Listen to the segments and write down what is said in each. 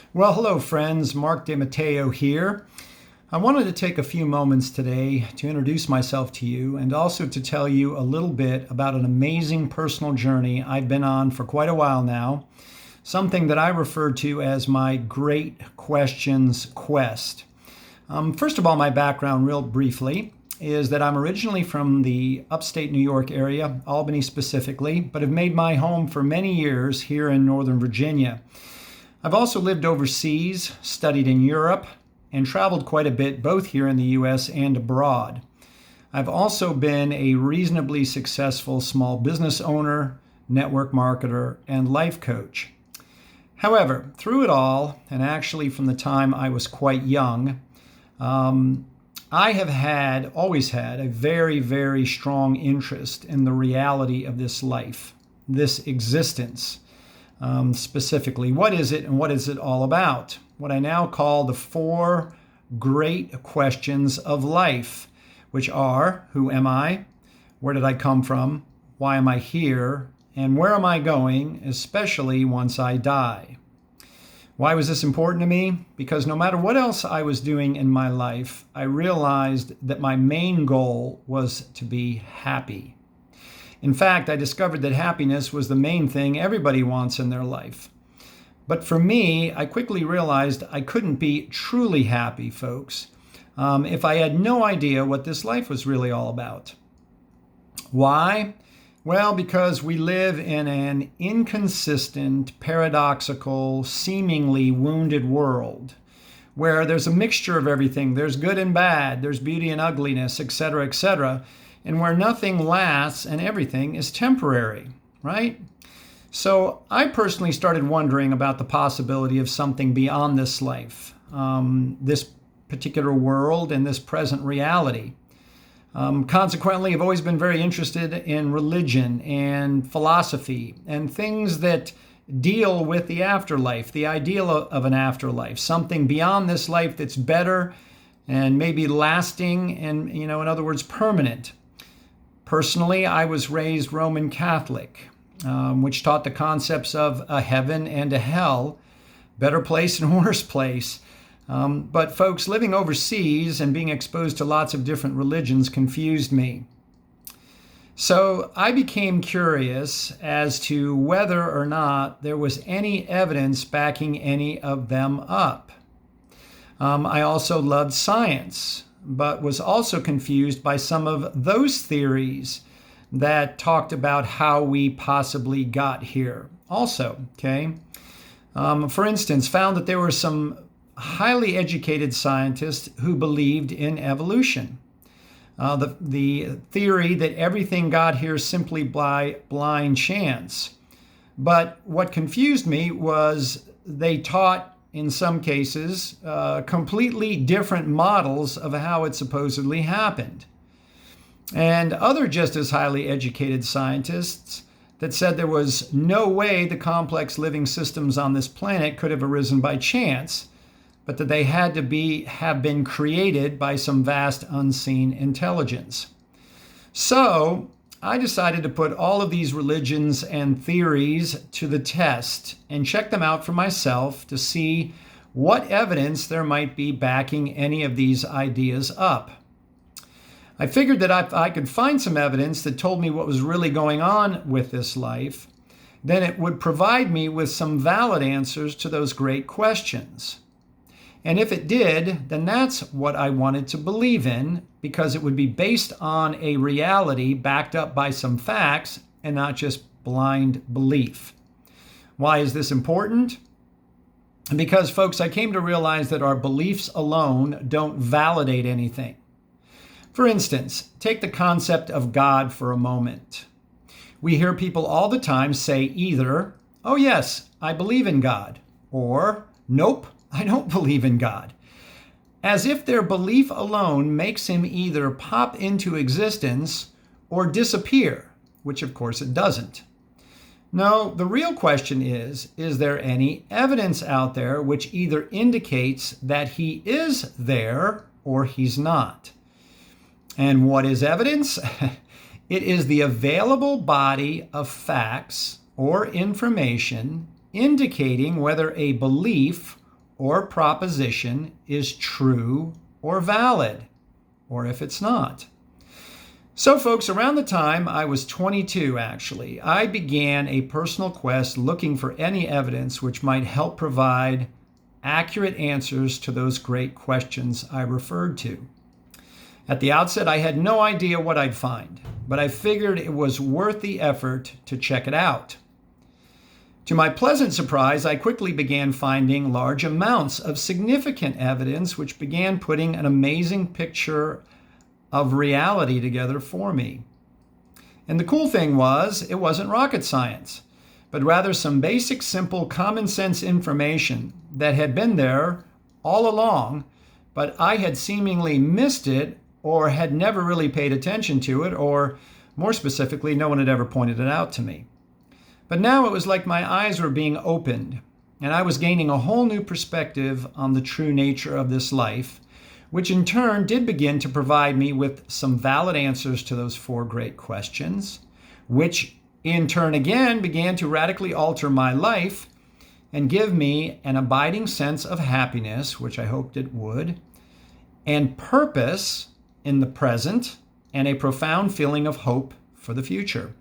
Well, hello, friends. Mark DeMatteo here. I wanted to take a few moments today to introduce myself to you and also to tell you a little bit about an amazing personal journey I've been on for quite a while now, something that I refer to as my Great Questions Quest. First of all, my background, real briefly, is that I'm originally from the upstate New York area, Albany specifically, but have made my home for many years here in Northern Virginia. I've also lived overseas, studied in Europe, and traveled quite a bit both here in the US and abroad. I've also been a reasonably successful small business owner, network marketer, and life coach. However, through it all, and actually from the time I was quite young, I have always had a very, very strong interest in the reality of this life, this existence. Specifically, what is it and what is it all about? What I now call the four great questions of life, which are: who am I? Where did I come from? Why am I here? And where am I going, especially once I die? Why was this important to me? Because no matter what else I was doing in my life, I realized that my main goal was to be happy. In fact, I discovered that happiness was the main thing everybody wants in their life. But for me, I quickly realized I couldn't be truly happy, folks, if I had no idea what this life was really all about. Why? Well, because we live in an inconsistent, paradoxical, seemingly wounded world where there's a mixture of everything. There's good and bad, there's beauty and ugliness, etc., etc., and where nothing lasts and everything is temporary, right? So I personally started wondering about the possibility of something beyond this life, this particular world and this present reality. Consequently, I've always been very interested in religion and philosophy and things that deal with the afterlife, the ideal of an afterlife, something beyond this life that's better and maybe lasting and, in other words, permanent. Personally, I was raised Roman Catholic, which taught the concepts of a heaven and a hell, better place and worse place. But folks, living overseas and being exposed to lots of different religions confused me. So I became curious as to whether or not there was any evidence backing any of them up. I also loved science, but was also confused by some of those theories that talked about how we possibly got here also, okay? For instance, found that there were some highly educated scientists who believed in evolution. The theory that everything got here simply by blind chance. But what confused me was they taught, in some cases, completely different models of how it supposedly happened. And other just as highly educated scientists that said there was no way the complex living systems on this planet could have arisen by chance, but that they had to have been created by some vast unseen intelligence. So I decided to put all of these religions and theories to the test and check them out for myself to see what evidence there might be backing any of these ideas up. I figured that if I could find some evidence that told me what was really going on with this life, then it would provide me with some valid answers to those great questions. And if it did, then that's what I wanted to believe in, because it would be based on a reality backed up by some facts and not just blind belief. Why is this important? Because, folks, I came to realize that our beliefs alone don't validate anything. For instance, take the concept of God for a moment. We hear people all the time say either, "Oh yes, I believe in God," or "Nope, I don't believe in God," as if their belief alone makes him either pop into existence or disappear, which of course it doesn't. No, the real question is there any evidence out there which either indicates that he is there or he's not? And what is evidence? It is the available body of facts or information indicating whether a belief or proposition is true or valid, or if it's not. So folks, around the time I was 22, actually, I began a personal quest looking for any evidence which might help provide accurate answers to those great questions I referred to. At the outset, I had no idea what I'd find, but I figured it was worth the effort to check it out. To my pleasant surprise, I quickly began finding large amounts of significant evidence which began putting an amazing picture of reality together for me. And the cool thing was, it wasn't rocket science, but rather some basic, simple, common sense information that had been there all along, but I had seemingly missed it or had never really paid attention to it, or more specifically, no one had ever pointed it out to me. But now it was like my eyes were being opened, and I was gaining a whole new perspective on the true nature of this life, which in turn did begin to provide me with some valid answers to those 4 great questions, which in turn again began to radically alter my life and give me an abiding sense of happiness, which I hoped it would, and purpose in the present, and a profound feeling of hope for the future.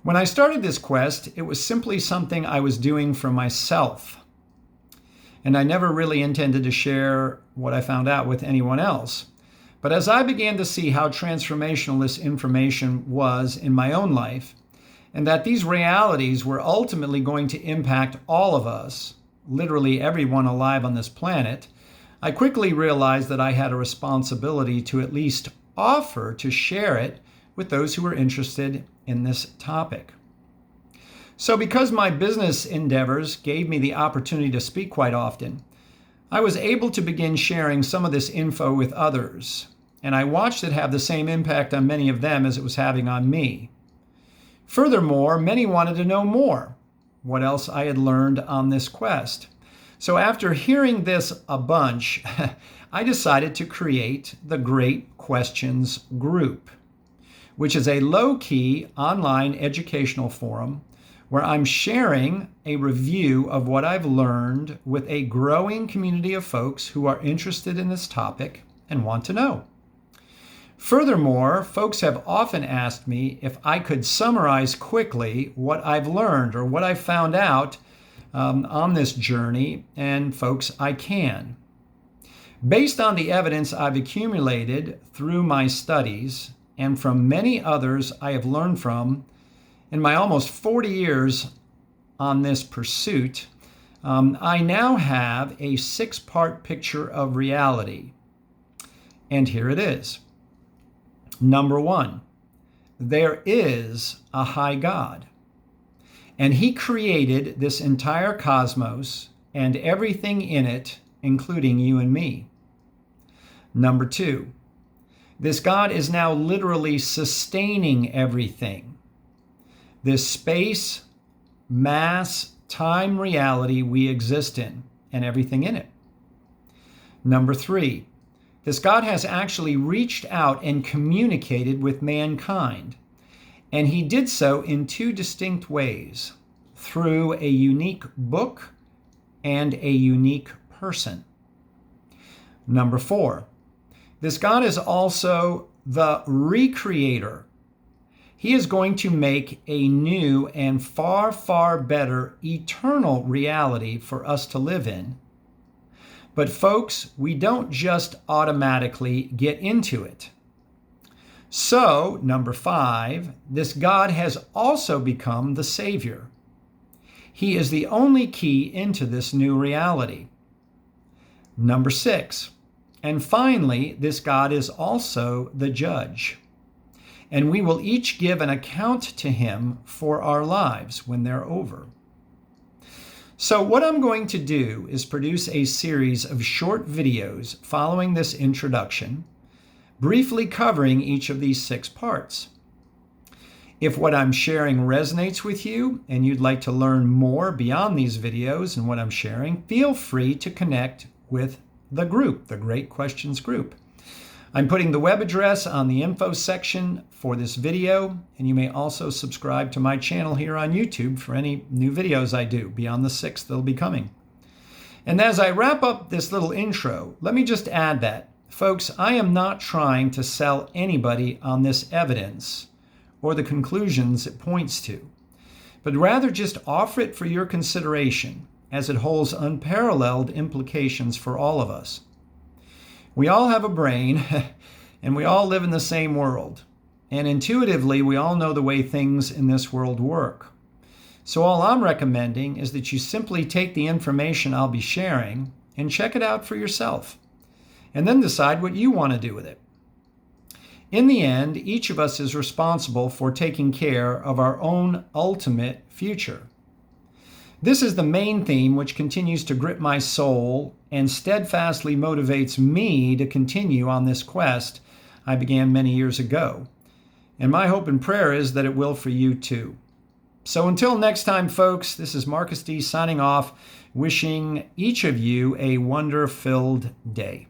When I started this quest, it was simply something I was doing for myself, and I never really intended to share what I found out with anyone else. But as I began to see how transformational this information was in my own life, and that these realities were ultimately going to impact all of us, literally everyone alive on this planet, I quickly realized that I had a responsibility to at least offer to share it with those who were interested in this topic. So because my business endeavors gave me the opportunity to speak quite often, I was able to begin sharing some of this info with others, and I watched it have the same impact on many of them as it was having on me. Furthermore, many wanted to know more, what else I had learned on this quest. So after hearing this a bunch, I decided to create the Great Questions Group, which is a low-key online educational forum where I'm sharing a review of what I've learned with a growing community of folks who are interested in this topic and want to know. Furthermore, folks have often asked me if I could summarize quickly what I've learned or what I've found out on this journey, and folks, I can. Based on the evidence I've accumulated through my studies and from many others I have learned from in my almost 40 years on this pursuit, I now have a 6-part picture of reality. And here it is. Number 1, there is a high God, and he created this entire cosmos and everything in it, including you and me. Number 2, this God is now literally sustaining everything. This space, mass, time reality we exist in, and everything in it. Number 3, this God has actually reached out and communicated with mankind, and he did so in 2 distinct ways, through a unique book and a unique person. Number 4, this God is also the recreator. He is going to make a new and far, far better eternal reality for us to live in. But folks, we don't just automatically get into it. So, number 5, this God has also become the Savior. He is the only key into this new reality. Number 6, and finally, this God is also the judge. And we will each give an account to him for our lives when they're over. So what I'm going to do is produce a series of short videos following this introduction, briefly covering each of these 6 parts. If what I'm sharing resonates with you and you'd like to learn more beyond these videos and what I'm sharing, feel free to connect with the group, the Great Questions Group. I'm putting the web address on the info section for this video, and you may also subscribe to my channel here on YouTube for any new videos I do beyond the 6 that'll be coming. And as I wrap up this little intro, let me just add that, folks, I am not trying to sell anybody on this evidence or the conclusions it points to, but rather just offer it for your consideration as it holds unparalleled implications for all of us. We all have a brain and we all live in the same world. And intuitively, we all know the way things in this world work. So all I'm recommending is that you simply take the information I'll be sharing and check it out for yourself, and then decide what you want to do with it. In the end, each of us is responsible for taking care of our own ultimate future. This is the main theme which continues to grip my soul and steadfastly motivates me to continue on this quest I began many years ago. And my hope and prayer is that it will for you too. So until next time, folks, this is Marcus D. signing off, wishing each of you a wonder-filled day.